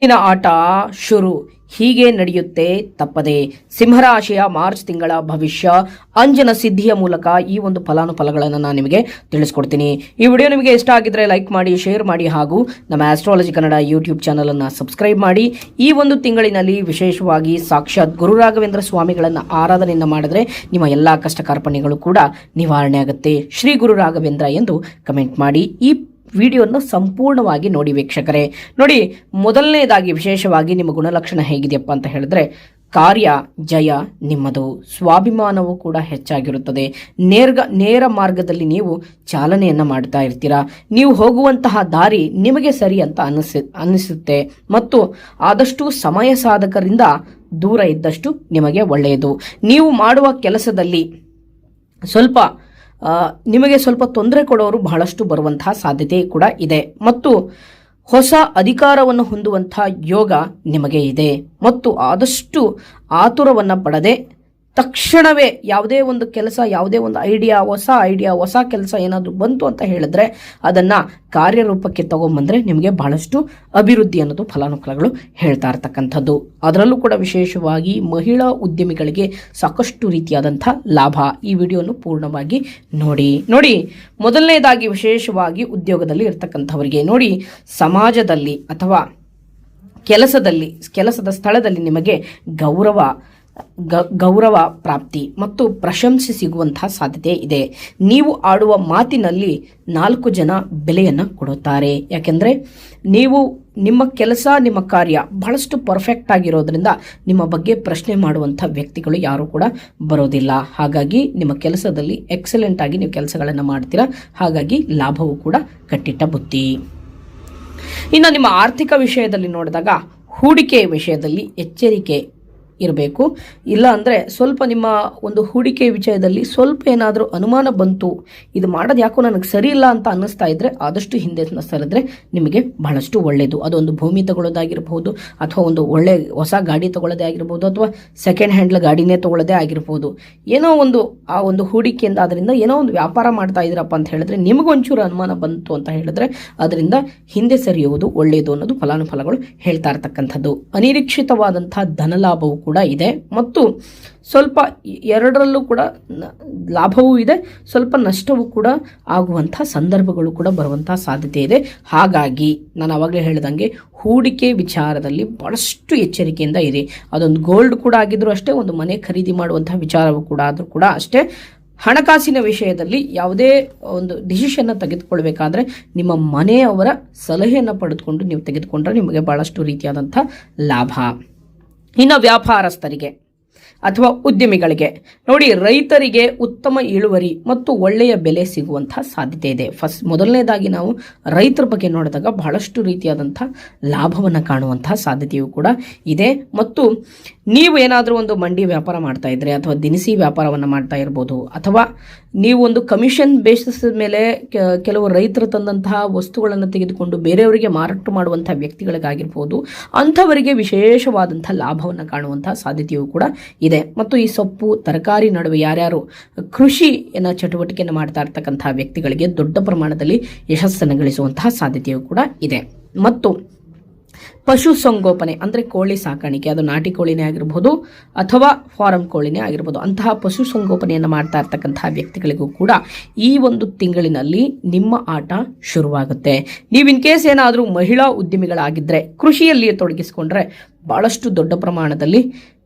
ಆಟ ಶುರು ಹೀಗೆ ನಡೆಯುತ್ತೆ ತಪ್ಪದೆ. ಸಿಂಹರಾಶಿಯ ಮಾರ್ಚ್ ತಿಂಗಳ ಭವಿಷ್ಯ ಅಂಜನ ಸಿದ್ಧಿಯ ಮೂಲಕ ಈ ಒಂದು ಫಲಾನುಫಲಗಳನ್ನು ನಾನು ನಿಮಗೆ ತಿಳಿಸ್ಕೊಡ್ತೀನಿ. ಈ ವಿಡಿಯೋ ನಿಮಗೆ ಇಷ್ಟ ಆಗಿದ್ರೆ ಲೈಕ್ ಮಾಡಿ, ಶೇರ್ ಮಾಡಿ ಹಾಗೂ ನಮ್ಮ ಆಸ್ಟ್ರಾಲಜಿ ಕನ್ನಡ ಯೂಟ್ಯೂಬ್ ಚಾನಲ್ ಅನ್ನು ಸಬ್ಸ್ಕ್ರೈಬ್ ಮಾಡಿ. ಈ ಒಂದು ತಿಂಗಳಿನಲ್ಲಿ ವಿಶೇಷವಾಗಿ ಸಾಕ್ಷಾತ್ ಗುರು ರಾಘವೇಂದ್ರ ಸ್ವಾಮಿಗಳನ್ನು ಆರಾಧನೆಯನ್ನು ಮಾಡಿದ್ರೆ ನಿಮ್ಮ ಎಲ್ಲಾ ಕಷ್ಟ ಕಾರ್ಪಣ್ಯಗಳು ಕೂಡ ನಿವಾರಣೆ ಆಗುತ್ತೆ. ಶ್ರೀ ಗುರು ರಾಘವೇಂದ್ರ ಎಂದು ಕಮೆಂಟ್ ಮಾಡಿ. ಈ ವಿಡಿಯೋನ ಸಂಪೂರ್ಣವಾಗಿ ನೋಡಿ ವೀಕ್ಷಕರೇ. ನೋಡಿ, ಮೊದಲನೇದಾಗಿ ವಿಶೇಷವಾಗಿ ನಿಮ್ಮ ಗುಣಲಕ್ಷಣ ಹೇಗಿದೆಯಪ್ಪ ಅಂತ ಹೇಳಿದ್ರೆ, ಕಾರ್ಯ ಜಯ ನಿಮ್ಮದು, ಸ್ವಾಭಿಮಾನವೂ ಕೂಡ ಹೆಚ್ಚಾಗಿರುತ್ತದೆ. ನೇರ ಮಾರ್ಗದಲ್ಲಿ ನೀವು ಚಾಲನೆಯನ್ನು ಮಾಡ್ತಾ ಇರ್ತೀರಾ. ನೀವು ಹೋಗುವಂತಹ ದಾರಿ ನಿಮಗೆ ಸರಿ ಅಂತ ಅನ್ನಿಸುತ್ತೆ ಮತ್ತು ಆದಷ್ಟು ಸಮಯ ಸಾಧಕರಿಂದ ದೂರ ಇದ್ದಷ್ಟು ನಿಮಗೆ ಒಳ್ಳೆಯದು. ನೀವು ಮಾಡುವ ಕೆಲಸದಲ್ಲಿ ನಿಮಗೆ ಸ್ವಲ್ಪ ತೊಂದರೆ ಕೊಡೋರು ಬಹಳಷ್ಟು ಬರುವಂತಹ ಸಾಧ್ಯತೆ ಕೂಡ ಇದೆ ಮತ್ತು ಹೊಸ ಅಧಿಕಾರವನ್ನು ಹೊಂದುವಂತಹ ಯೋಗ ನಿಮಗೆ ಇದೆ ಮತ್ತು ಆದಷ್ಟು ಆತುರವನ್ನು ಪಡದೆ ತಕ್ಷಣವೇ ಯಾವುದೇ ಒಂದು ಕೆಲಸ, ಯಾವುದೇ ಒಂದು ಹೊಸ ಕೆಲಸ ಏನಾದರೂ ಬಂತು ಅಂತ ಹೇಳಿದ್ರೆ ಅದನ್ನು ಕಾರ್ಯರೂಪಕ್ಕೆ ತಗೊಂಬಂದ್ರೆ ನಿಮಗೆ ಬಹಳಷ್ಟು ಅಭಿವೃದ್ಧಿ ಅನ್ನೋದು ಫಲಾನುಫಲಗಳು ಹೇಳ್ತಾ ಇರ್ತಕ್ಕಂಥದ್ದು. ಅದರಲ್ಲೂ ಕೂಡ ವಿಶೇಷವಾಗಿ ಮಹಿಳಾ ಉದ್ಯಮಿಗಳಿಗೆ ಸಾಕಷ್ಟು ರೀತಿಯಾದಂಥ ಲಾಭ. ಈ ವಿಡಿಯೋನು ಪೂರ್ಣವಾಗಿ ನೋಡಿ. ಮೊದಲನೇದಾಗಿ ವಿಶೇಷವಾಗಿ ಉದ್ಯೋಗದಲ್ಲಿ ಇರ್ತಕ್ಕಂಥವರಿಗೆ ನೋಡಿ, ಸಮಾಜದಲ್ಲಿ ಅಥವಾ ಕೆಲಸದ ಸ್ಥಳದಲ್ಲಿ ನಿಮಗೆ ಗೌರವ ಪ್ರಾಪ್ತಿ ಮತ್ತು ಪ್ರಶಂಸೆ ಸಿಗುವಂತಹ ಸಾಧ್ಯತೆ ಇದೆ. ನೀವು ಆಡುವ ಮಾತಿನಲ್ಲಿ 4 ಜನ ಬೆಲೆಯನ್ನು ಕೊಡುತ್ತಾರೆ. ಯಾಕೆಂದರೆ ನಿಮ್ಮ ಕೆಲಸ, ನಿಮ್ಮ ಕಾರ್ಯ ಬಹಳಷ್ಟು ಪರ್ಫೆಕ್ಟ್ ಆಗಿರೋದ್ರಿಂದ ನಿಮ್ಮ ಬಗ್ಗೆ ಪ್ರಶ್ನೆ ಮಾಡುವಂಥ ವ್ಯಕ್ತಿಗಳು ಯಾರು ಕೂಡ ಬರೋದಿಲ್ಲ. ಹಾಗಾಗಿ ನಿಮ್ಮ ಕೆಲಸದಲ್ಲಿ ಎಕ್ಸಲೆಂಟ್ ಆಗಿ ನೀವು ಕೆಲಸಗಳನ್ನು ಮಾಡ್ತೀರಾ. ಹಾಗಾಗಿ ಲಾಭವೂ ಕೂಡ ಕಟ್ಟಿಟ್ಟ ಬುತ್ತಿ. ಇನ್ನು ನಿಮ್ಮ ಆರ್ಥಿಕ ವಿಷಯದಲ್ಲಿ ನೋಡಿದಾಗ ಹೂಡಿಕೆ ವಿಷಯದಲ್ಲಿ ಎಚ್ಚರಿಕೆ ಇರಬೇಕು. ಇಲ್ಲ ಅಂದರೆ ಸ್ವಲ್ಪ ನಿಮ್ಮ ಒಂದು ಹೂಡಿಕೆ ವಿಷಯದಲ್ಲಿ ಸ್ವಲ್ಪ ಏನಾದರೂ ಅನುಮಾನ ಬಂತು, ಇದು ಮಾಡೋದು ಯಾಕೋ ನನಗೆ ಸರಿ ಇಲ್ಲ ಅಂತ ಅನ್ನಿಸ್ತಾ ಇದ್ರೆ ಆದಷ್ಟು ಹಿಂದೆ ಸರಿದ್ರೆ ನಿಮಗೆ ಬಹಳಷ್ಟು ಒಳ್ಳೆಯದು. ಅದೊಂದು ಭೂಮಿ ತಗೊಳ್ಳೋದಾಗಿರ್ಬೋದು, ಅಥವಾ ಒಂದು ಒಳ್ಳೆ ಹೊಸ ಗಾಡಿ ತಗೊಳ್ಳೋದೇ ಆಗಿರ್ಬೋದು, ಅಥವಾ ಸೆಕೆಂಡ್ ಹ್ಯಾಂಡ್ಲ್ ಗಾಡಿನೇ ತಗೊಳ್ಳೋದೇ ಆಗಿರ್ಬೋದು. ಏನೋ ಒಂದು ಆ ಒಂದು ಹೂಡಿಕೆಯಿಂದ ಅದರಿಂದ ಏನೋ ಒಂದು ವ್ಯಾಪಾರ ಮಾಡ್ತಾ ಇದ್ದೀರಪ್ಪ ಅಂತ ಹೇಳಿದ್ರೆ ನಿಮಗೊಂಚೂರು ಅನುಮಾನ ಬಂತು ಅಂತ ಹೇಳಿದ್ರೆ ಅದರಿಂದ ಹಿಂದೆ ಸರಿಯುವುದು ಒಳ್ಳೆಯದು ಅನ್ನೋದು ಫಲಾನುಫಲಗಳು ಹೇಳ್ತಾ ಇರ್ತಕ್ಕಂಥದ್ದು. ಅನಿರೀಕ್ಷಿತವಾದಂಥ ಧನಲಾಭವು ಕೂಡ ಇದೆ ಮತ್ತು ಸ್ವಲ್ಪ ಎರಡರಲ್ಲೂ ಕೂಡ ಲಾಭವೂ ಇದೆ, ಸ್ವಲ್ಪ ನಷ್ಟವೂ ಕೂಡ ಆಗುವಂಥ ಸಂದರ್ಭಗಳು ಕೂಡ ಬರುವಂತಹ ಸಾಧ್ಯತೆ ಇದೆ. ಹಾಗಾಗಿ ನಾನು ಆವಾಗಲೇ ಹೇಳಿದಂಗೆ ಹೂಡಿಕೆ ವಿಚಾರದಲ್ಲಿ ಬಹಳಷ್ಟು ಎಚ್ಚರಿಕೆಯಿಂದ ಇರಿ. ಅದೊಂದು ಗೋಲ್ಡ್ ಕೂಡ ಆಗಿದ್ರು ಅಷ್ಟೇ, ಒಂದು ಮನೆ ಖರೀದಿ ಮಾಡುವಂತಹ ವಿಚಾರವೂ ಕೂಡ ಆದರೂ ಕೂಡ ಅಷ್ಟೇ. ಹಣಕಾಸಿನ ವಿಷಯದಲ್ಲಿ ಯಾವುದೇ ಒಂದು ಡಿಸಿಷನ್ನ ತೆಗೆದುಕೊಳ್ಬೇಕಾದ್ರೆ ನಿಮ್ಮ ಮನೆಯವರ ಸಲಹೆಯನ್ನು ಪಡೆದುಕೊಂಡು ನೀವು ತೆಗೆದುಕೊಂಡ್ರೆ ನಿಮಗೆ ಬಹಳಷ್ಟು ರೀತಿಯಾದಂಥ ಲಾಭ. ಇನ್ನು ವ್ಯಾಪಾರಸ್ಥರಿಗೆ ಅಥವಾ ಉದ್ಯಮಿಗಳಿಗೆ ನೋಡಿ, ರೈತರಿಗೆ ಉತ್ತಮ ಇಳುವರಿ ಮತ್ತು ಒಳ್ಳೆಯ ಬೆಲೆ ಸಿಗುವಂತಹ ಸಾಧ್ಯತೆ ಇದೆ. ಮೊದಲನೇದಾಗಿ ನಾವು ರೈತರ ಬಗ್ಗೆ ನೋಡಿದಾಗ ಬಹಳಷ್ಟು ರೀತಿಯಾದಂಥ ಲಾಭವನ್ನು ಕಾಣುವಂತಹ ಸಾಧ್ಯತೆಯೂ ಕೂಡ ಇದೆ. ಮತ್ತು ನೀವು ಏನಾದರೂ ಒಂದು ಮಂಡಿ ವ್ಯಾಪಾರ ಮಾಡ್ತಾ ಇದ್ರೆ ಅಥವಾ ದಿನಸಿ ವ್ಯಾಪಾರವನ್ನು ಮಾಡ್ತಾ ಇರ್ಬೋದು, ಅಥವಾ ನೀವು ಒಂದು ಕಮಿಷನ್ ಬೇಸಿಸ್ ಮೇಲೆ ಕೆಲವು ರೈತರು ತಂದಂತಹ ವಸ್ತುಗಳನ್ನು ತೆಗೆದುಕೊಂಡು ಬೇರೆಯವರಿಗೆ ಮಾರಾಟ ಮಾಡುವಂತಹ ವ್ಯಕ್ತಿಗಳಿಗಾಗಿರ್ಬೋದು, ಅಂಥವರಿಗೆ ವಿಶೇಷವಾದಂಥ ಲಾಭವನ್ನು ಕಾಣುವಂತಹ ಸಾಧ್ಯತೆಯೂ ಕೂಡ ಇದೆ. ಮತ್ತು ಈ ಸೊಪ್ಪು ತರಕಾರಿ ನಡುವೆ ಯಾರ್ಯಾರು ಕೃಷಿಯ ಚಟುವಟಿಕೆಯನ್ನು ಮಾಡ್ತಾ ಇರ್ತಕ್ಕಂತಹ ವ್ಯಕ್ತಿಗಳಿಗೆ ದೊಡ್ಡ ಪ್ರಮಾಣದಲ್ಲಿ ಯಶಸ್ಸನ್ನು ಗಳಿಸುವಂತಹ ಸಾಧ್ಯತೆಯೂ ಕೂಡ ಇದೆ. ಮತ್ತು ಪಶು ಸಂಗೋಪನೆ ಅಂದರೆ ಕೋಳಿ ಸಾಕಾಣಿಕೆ, ಅದು ನಾಟಿ ಕೋಳಿನೇ ಆಗಿರ್ಬೋದು ಅಥವಾ ಫಾರಂ ಕೋಳಿನೇ ಆಗಿರ್ಬೋದು, ಅಂತಹ ಪಶು ಸಂಗೋಪನೆಯನ್ನು ಮಾಡ್ತಾ ಇರ್ತಕ್ಕಂತಹ ವ್ಯಕ್ತಿಗಳಿಗೂ ಕೂಡ ಈ ಒಂದು ತಿಂಗಳಿನಲ್ಲಿ ನಿಮ್ಮ ಆಟ ಶುರುವಾಗುತ್ತೆ. ನೀವು ಇನ್ ಕೇಸ್ ಏನಾದರೂ ಮಹಿಳಾ ಉದ್ಯಮಿಗಳಾಗಿದ್ದರೆ ಕೃಷಿಯಲ್ಲಿ ತೊಡಗಿಸಿಕೊಂಡ್ರೆ ಬಹಳಷ್ಟು ದೊಡ್ಡ ಪ್ರಮಾಣದಲ್ಲಿ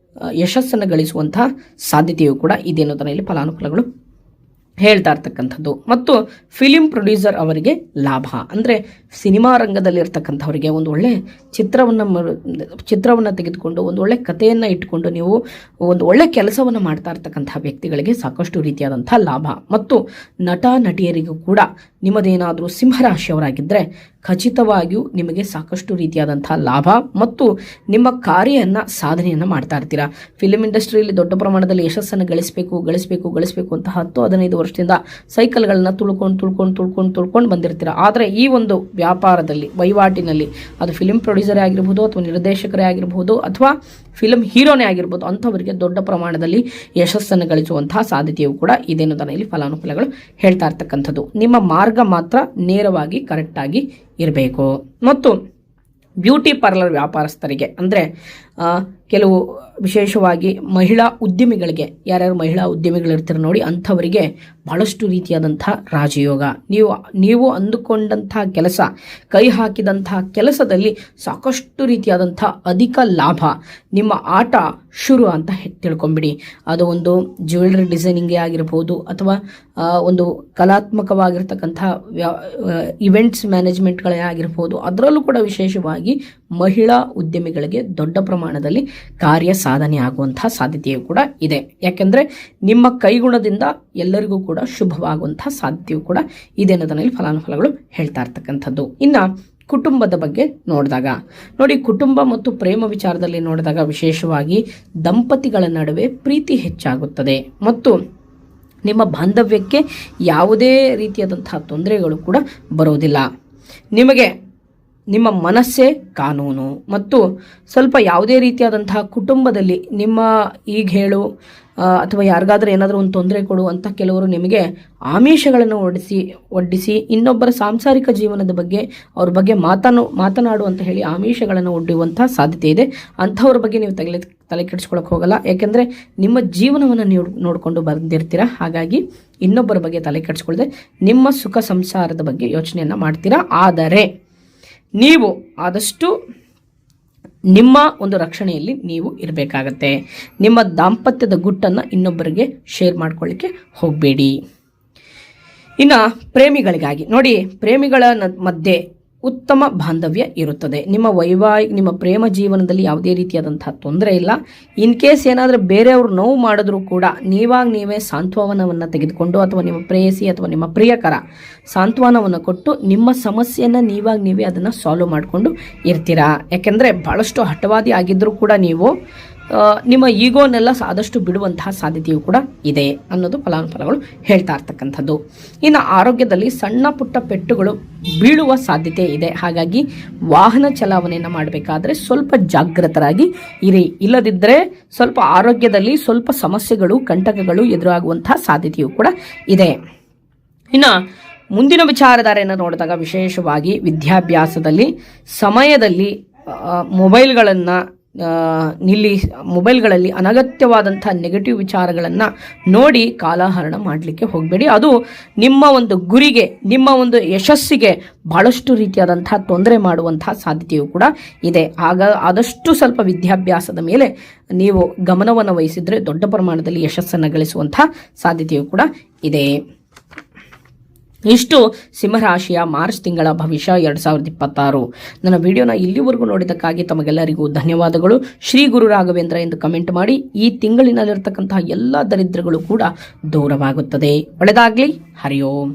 ಯಶಸ್ಸನ್ನು ಗಳಿಸುವಂತಹ ಸಾಧ್ಯತೆಯೂ ಕೂಡ ಇದೆ ಅನ್ನೋದನ್ನ ಇಲ್ಲಿ ಫಲಾನುಫಲಗಳು ಹೇಳ್ತಾ ಇರ್ತಕ್ಕಂಥದ್ದು. ಮತ್ತು ಫಿಲಿಂ ಪ್ರೊಡ್ಯೂಸರ್ ಅವರಿಗೆ ಲಾಭ ಅಂದರೆ ಸಿನಿಮಾ ರಂಗದಲ್ಲಿರ್ತಕ್ಕಂಥವರಿಗೆ ಒಂದು ಒಳ್ಳೆ ಚಿತ್ರವನ್ನು ತೆಗೆದುಕೊಂಡು ಒಂದು ಒಳ್ಳೆ ಕಥೆಯನ್ನು ಇಟ್ಟುಕೊಂಡು ನೀವು ಒಂದು ಒಳ್ಳೆ ಕೆಲಸವನ್ನು ಮಾಡ್ತಾ ಇರ್ತಕ್ಕಂಥ ವ್ಯಕ್ತಿಗಳಿಗೆ ಸಾಕಷ್ಟು ರೀತಿಯಾದಂಥ ಲಾಭ. ಮತ್ತು ನಟ ನಟಿಯರಿಗೂ ಕೂಡ ನಿಮ್ಮದೇನಾದರೂ ಸಿಂಹರಾಶಿಯವರಾಗಿದ್ದರೆ ಖಚಿತವಾಗಿಯೂ ನಿಮಗೆ ಸಾಕಷ್ಟು ರೀತಿಯಾದಂಥ ಲಾಭ ಮತ್ತು ನಿಮ್ಮ ಸಾಧನೆಯನ್ನು ಮಾಡ್ತಾ ಇರ್ತೀರಾ. ಫಿಲ್ಮ್ ಇಂಡಸ್ಟ್ರಿಯಲ್ಲಿ ದೊಡ್ಡ ಪ್ರಮಾಣದಲ್ಲಿ ಯಶಸ್ಸನ್ನು ಗಳಿಸಬೇಕು ಅಂತ 10-15 ವರ್ಷದಿಂದ ಸೈಕಲ್ಗಳನ್ನ ತುಳ್ಕೊಂಡು ಬಂದಿರ್ತೀರಾ. ಆದರೆ ಈ ಒಂದು ವ್ಯಾಪಾರದಲ್ಲಿ, ವಹಿವಾಟಿನಲ್ಲಿ, ಅದು ಫಿಲ್ಮ್ ಪ್ರೊಡ್ಯೂಸರೇ ಆಗಿರ್ಬೋದು ಅಥವಾ ನಿರ್ದೇಶಕರೇ ಆಗಿರ್ಬೋದು ಅಥವಾ ಫಿಲ್ಮ್ ಹೀರೋನೇ ಆಗಿರ್ಬೋದು, ಅಂಥವರಿಗೆ ದೊಡ್ಡ ಪ್ರಮಾಣದಲ್ಲಿ ಯಶಸ್ಸನ್ನು ಗಳಿಸುವಂತಹ ಸಾಧ್ಯತೆಯೂ ಕೂಡ ಇದೆ ಅನ್ನೋದನ್ನು ಇಲ್ಲಿ ಫಲಾನುಫಲಗಳು ಹೇಳ್ತಾ ಇರ್ತಕ್ಕಂಥದ್ದು. ನಿಮ್ಮ ಮಾರ್ಗ ಮಾತ್ರ ನೇರವಾಗಿ ಕರೆಕ್ಟಾಗಿ ಇರಬೇಕು. ಮತ್ತು ಬ್ಯೂಟಿ ಪಾರ್ಲರ್ ವ್ಯಾಪಾರಸ್ಥರಿಗೆ ಅಂದರೆ ಕೆಲವು ವಿಶೇಷವಾಗಿ ಮಹಿಳಾ ಉದ್ಯಮಿಗಳಿಗೆ, ಯಾರ್ಯಾರು ಮಹಿಳಾ ಉದ್ಯಮಿಗಳಿರ್ತಾರೆ ನೋಡಿ, ಅಂಥವರಿಗೆ ಬಹಳಷ್ಟು ರೀತಿಯಾದಂಥ ರಾಜಯೋಗ. ನೀವು ಅಂದುಕೊಂಡಂಥ ಕೆಲಸ, ಕೈ ಹಾಕಿದಂಥ ಕೆಲಸದಲ್ಲಿ ಸಾಕಷ್ಟು ರೀತಿಯಾದಂಥ ಅಧಿಕ ಲಾಭ, ನಿಮ್ಮ ಆಟ ಶುರು ಅಂತ ತಿಳ್ಕೊಂಬಿಡಿ. ಅದು ಒಂದು ಜ್ಯುವೆಲ್ರಿ ಡಿಸೈನಿಂಗೇ ಆಗಿರ್ಬೋದು, ಅಥವಾ ಒಂದು ಕಲಾತ್ಮಕವಾಗಿರ್ತಕ್ಕಂಥ ಇವೆಂಟ್ಸ್ ಮ್ಯಾನೇಜ್ಮೆಂಟ್ಗಳೇ ಆಗಿರ್ಬೋದು. ಅದರಲ್ಲೂ ಕೂಡ ವಿಶೇಷವಾಗಿ ಮಹಿಳಾ ಉದ್ಯಮಿಗಳಿಗೆ ದೊಡ್ಡ ಪ್ರಮಾಣದಲ್ಲಿ ಕಾರ್ಯ ಸಾಧನೆ ಆಗುವಂತಹ ಸಾಧ್ಯತೆಯೂ ಕೂಡ ಇದೆ. ಯಾಕೆಂದರೆ ನಿಮ್ಮ ಕೈಗುಣದಿಂದ ಎಲ್ಲರಿಗೂ ಕೂಡ ಶುಭವಾಗುವಂತಹ ಸಾಧ್ಯತೆಯೂ ಕೂಡ ಇದೆ ಅನ್ನೋದನ್ನಲ್ಲಿ ಫಲಾನುಫಲಗಳು ಹೇಳ್ತಾ ಇರ್ತಕ್ಕಂಥದ್ದು. ಇನ್ನು ಕುಟುಂಬದ ಬಗ್ಗೆ ನೋಡಿದಾಗ ನೋಡಿ, ಕುಟುಂಬ ಮತ್ತು ಪ್ರೇಮ ವಿಚಾರದಲ್ಲಿ ನೋಡಿದಾಗ ವಿಶೇಷವಾಗಿ ದಂಪತಿಗಳ ನಡುವೆ ಪ್ರೀತಿ ಹೆಚ್ಚಾಗುತ್ತದೆ ಮತ್ತು ನಿಮ್ಮ ಬಾಂಧವ್ಯಕ್ಕೆ ಯಾವುದೇ ರೀತಿಯಾದಂತಹ ತೊಂದರೆಗಳು ಕೂಡ ಬರೋದಿಲ್ಲ. ನಿಮಗೆ ನಿಮ್ಮ ಮನಸ್ಸೇ ಕಾನೂನು ಮತ್ತು ಸ್ವಲ್ಪ ಯಾವುದೇ ರೀತಿಯಾದಂತಹ ಕುಟುಂಬದಲ್ಲಿ ನಿಮ್ಮ ಈಗ ಹೇಳು ಅಥವಾ ಯಾರಿಗಾದ್ರೂ ಏನಾದರೂ ಒಂದು ತೊಂದರೆ ಕೊಡು ಅಂತ ಕೆಲವರು ನಿಮಗೆ ಆಮಿಷಗಳನ್ನು ಒಡ್ಡಿಸಿ ಇನ್ನೊಬ್ಬರ ಸಾಂಸಾರಿಕ ಜೀವನದ ಬಗ್ಗೆ ಅವ್ರ ಬಗ್ಗೆ ಮಾತನಾಡು ಅಂತ ಹೇಳಿ ಆಮಿಷಗಳನ್ನು ಒಡ್ಡುವಂಥ ಸಾಧ್ಯತೆ ಇದೆ. ಅಂಥವ್ರ ಬಗ್ಗೆ ನೀವು ತಲೆ ಕೆಡಿಸ್ಕೊಳಕ್ಕೆ ಹೋಗಲ್ಲ. ಯಾಕೆಂದರೆ ನಿಮ್ಮ ಜೀವನವನ್ನು ನೀವು ನೋಡಿಕೊಂಡು ಬಂದಿರ್ತೀರ. ಹಾಗಾಗಿ ಇನ್ನೊಬ್ಬರ ಬಗ್ಗೆ ತಲೆ ಕೆಡಿಸ್ಕೊಳ್ದೆ ನಿಮ್ಮ ಸುಖ ಸಂಸಾರದ ಬಗ್ಗೆ ಯೋಚನೆಯನ್ನು ಮಾಡ್ತೀರಾ. ಆದರೆ ನೀವು ಆದಷ್ಟು ನಿಮ್ಮ ಒಂದು ರಕ್ಷಣೆಯಲ್ಲಿ ನೀವು ಇರಬೇಕಾಗತ್ತೆ. ನಿಮ್ಮ ದಾಂಪತ್ಯದ ಗುಟ್ಟನ್ನು ಇನ್ನೊಬ್ಬರಿಗೆ ಶೇರ್ ಮಾಡ್ಕೊಳ್ಳಿಕ್ಕೆ ಹೋಗಬೇಡಿ. ಇನ್ನು ಪ್ರೇಮಿಗಳಿಗಾಗಿ ನೋಡಿ, ಪ್ರೇಮಿಗಳ ಮಧ್ಯೆ ಉತ್ತಮ ಬಾಂಧವ್ಯ ಇರುತ್ತದೆ. ನಿಮ್ಮ ಪ್ರೇಮ ಜೀವನದಲ್ಲಿ ಯಾವುದೇ ರೀತಿಯಾದಂತಹ ತೊಂದರೆ ಇಲ್ಲ. ಇನ್ ಕೇಸ್ ಏನಾದರೂ ಬೇರೆಯವರು ನೋವು ಮಾಡಿದ್ರೂ ಕೂಡ ನೀವೇ ಸಾಂತ್ವನವನ್ನು ತೆಗೆದುಕೊಂಡು ಅಥವಾ ನಿಮ್ಮ ಪ್ರೇಯಸಿ ಅಥವಾ ನಿಮ್ಮ ಪ್ರಿಯಕರ ಸಾಂತ್ವನವನ್ನು ಕೊಟ್ಟು ನಿಮ್ಮ ಸಮಸ್ಯೆಯನ್ನು ನೀವೇ ಅದನ್ನು ಸಾಲ್ವ್ ಮಾಡಿಕೊಂಡು ಇರ್ತೀರಾ. ಯಾಕೆಂದರೆ ಭಾಳಷ್ಟು ಹಠವಾದಿ ಆಗಿದ್ದರೂ ಕೂಡ ನೀವು ನಿಮ್ಮ ಈಗೋನೆಲ್ಲ ಆದಷ್ಟು ಬಿಡುವಂತಹ ಸಾಧ್ಯತೆಯೂ ಕೂಡ ಇದೆ ಅನ್ನೋದು ಫಲಾನುಫಲಗಳು ಹೇಳ್ತಾ ಇರ್ತಕ್ಕಂಥದ್ದು. ಇನ್ನು ಆರೋಗ್ಯದಲ್ಲಿ ಸಣ್ಣ ಪುಟ್ಟ ಪೆಟ್ಟುಗಳು ಬೀಳುವ ಸಾಧ್ಯತೆ ಇದೆ. ಹಾಗಾಗಿ ವಾಹನ ಚಲಾವಣೆಯನ್ನು ಮಾಡಬೇಕಾದ್ರೆ ಸ್ವಲ್ಪ ಜಾಗೃತರಾಗಿ ಇರಿ. ಇಲ್ಲದಿದ್ದರೆ ಸ್ವಲ್ಪ ಆರೋಗ್ಯದಲ್ಲಿ ಸ್ವಲ್ಪ ಸಮಸ್ಯೆಗಳು, ಕಂಟಕಗಳು ಎದುರಾಗುವಂತಹ ಸಾಧ್ಯತೆಯೂ ಕೂಡ ಇದೆ. ಇನ್ನು ಮುಂದಿನ ವಿಚಾರಧಾರೆಯನ್ನು ನೋಡಿದಾಗ ವಿಶೇಷವಾಗಿ ವಿದ್ಯಾಭ್ಯಾಸದಲ್ಲಿ ಸಮಯದಲ್ಲಿ ಮೊಬೈಲ್ಗಳಲ್ಲಿ ಅನಗತ್ಯವಾದಂಥ ನೆಗೆಟಿವ್ ವಿಚಾರಗಳನ್ನು ನೋಡಿ ಕಾಲಹರಣ ಮಾಡಲಿಕ್ಕೆ ಹೋಗಬೇಡಿ. ಅದು ನಿಮ್ಮ ಒಂದು ಗುರಿಗೆ, ನಿಮ್ಮ ಒಂದು ಯಶಸ್ಸಿಗೆ ಬಹಳಷ್ಟು ರೀತಿಯಾದಂಥ ತೊಂದರೆ ಮಾಡುವಂತಹ ಸಾಧ್ಯತೆಯೂ ಕೂಡ ಇದೆ. ಆದಷ್ಟು ಸ್ವಲ್ಪ ವಿದ್ಯಾಭ್ಯಾಸದ ಮೇಲೆ ನೀವು ಗಮನವನ್ನು ವಹಿಸಿದರೆ ದೊಡ್ಡ ಪ್ರಮಾಣದಲ್ಲಿ ಯಶಸ್ಸನ್ನು ಗಳಿಸುವಂತಹ ಸಾಧ್ಯತೆಯೂ ಕೂಡ ಇದೆ. ಇಷ್ಟು ಸಿಂಹರಾಶಿಯ ಮಾರ್ಚ್ ತಿಂಗಳ ಭವಿಷ್ಯ 2026. ನನ್ನ ವಿಡಿಯೋನ ಇಲ್ಲಿವರೆಗೂ ನೋಡಿದ್ದಕ್ಕಾಗಿ ತಮಗೆಲ್ಲರಿಗೂ ಧನ್ಯವಾದಗಳು. ಶ್ರೀ ಗುರು ರಾಘವೇಂದ್ರ ಎಂದು ಕಮೆಂಟ್ ಮಾಡಿ. ಈ ತಿಂಗಳಿನಲ್ಲಿರ್ತಕ್ಕಂತಹ ಎಲ್ಲ ದರಿದ್ರಗಳು ಕೂಡ ದೂರವಾಗುತ್ತದೆ. ಒಳ್ಳೆಯದಾಗಲಿ. ಹರಿ ಓಂ.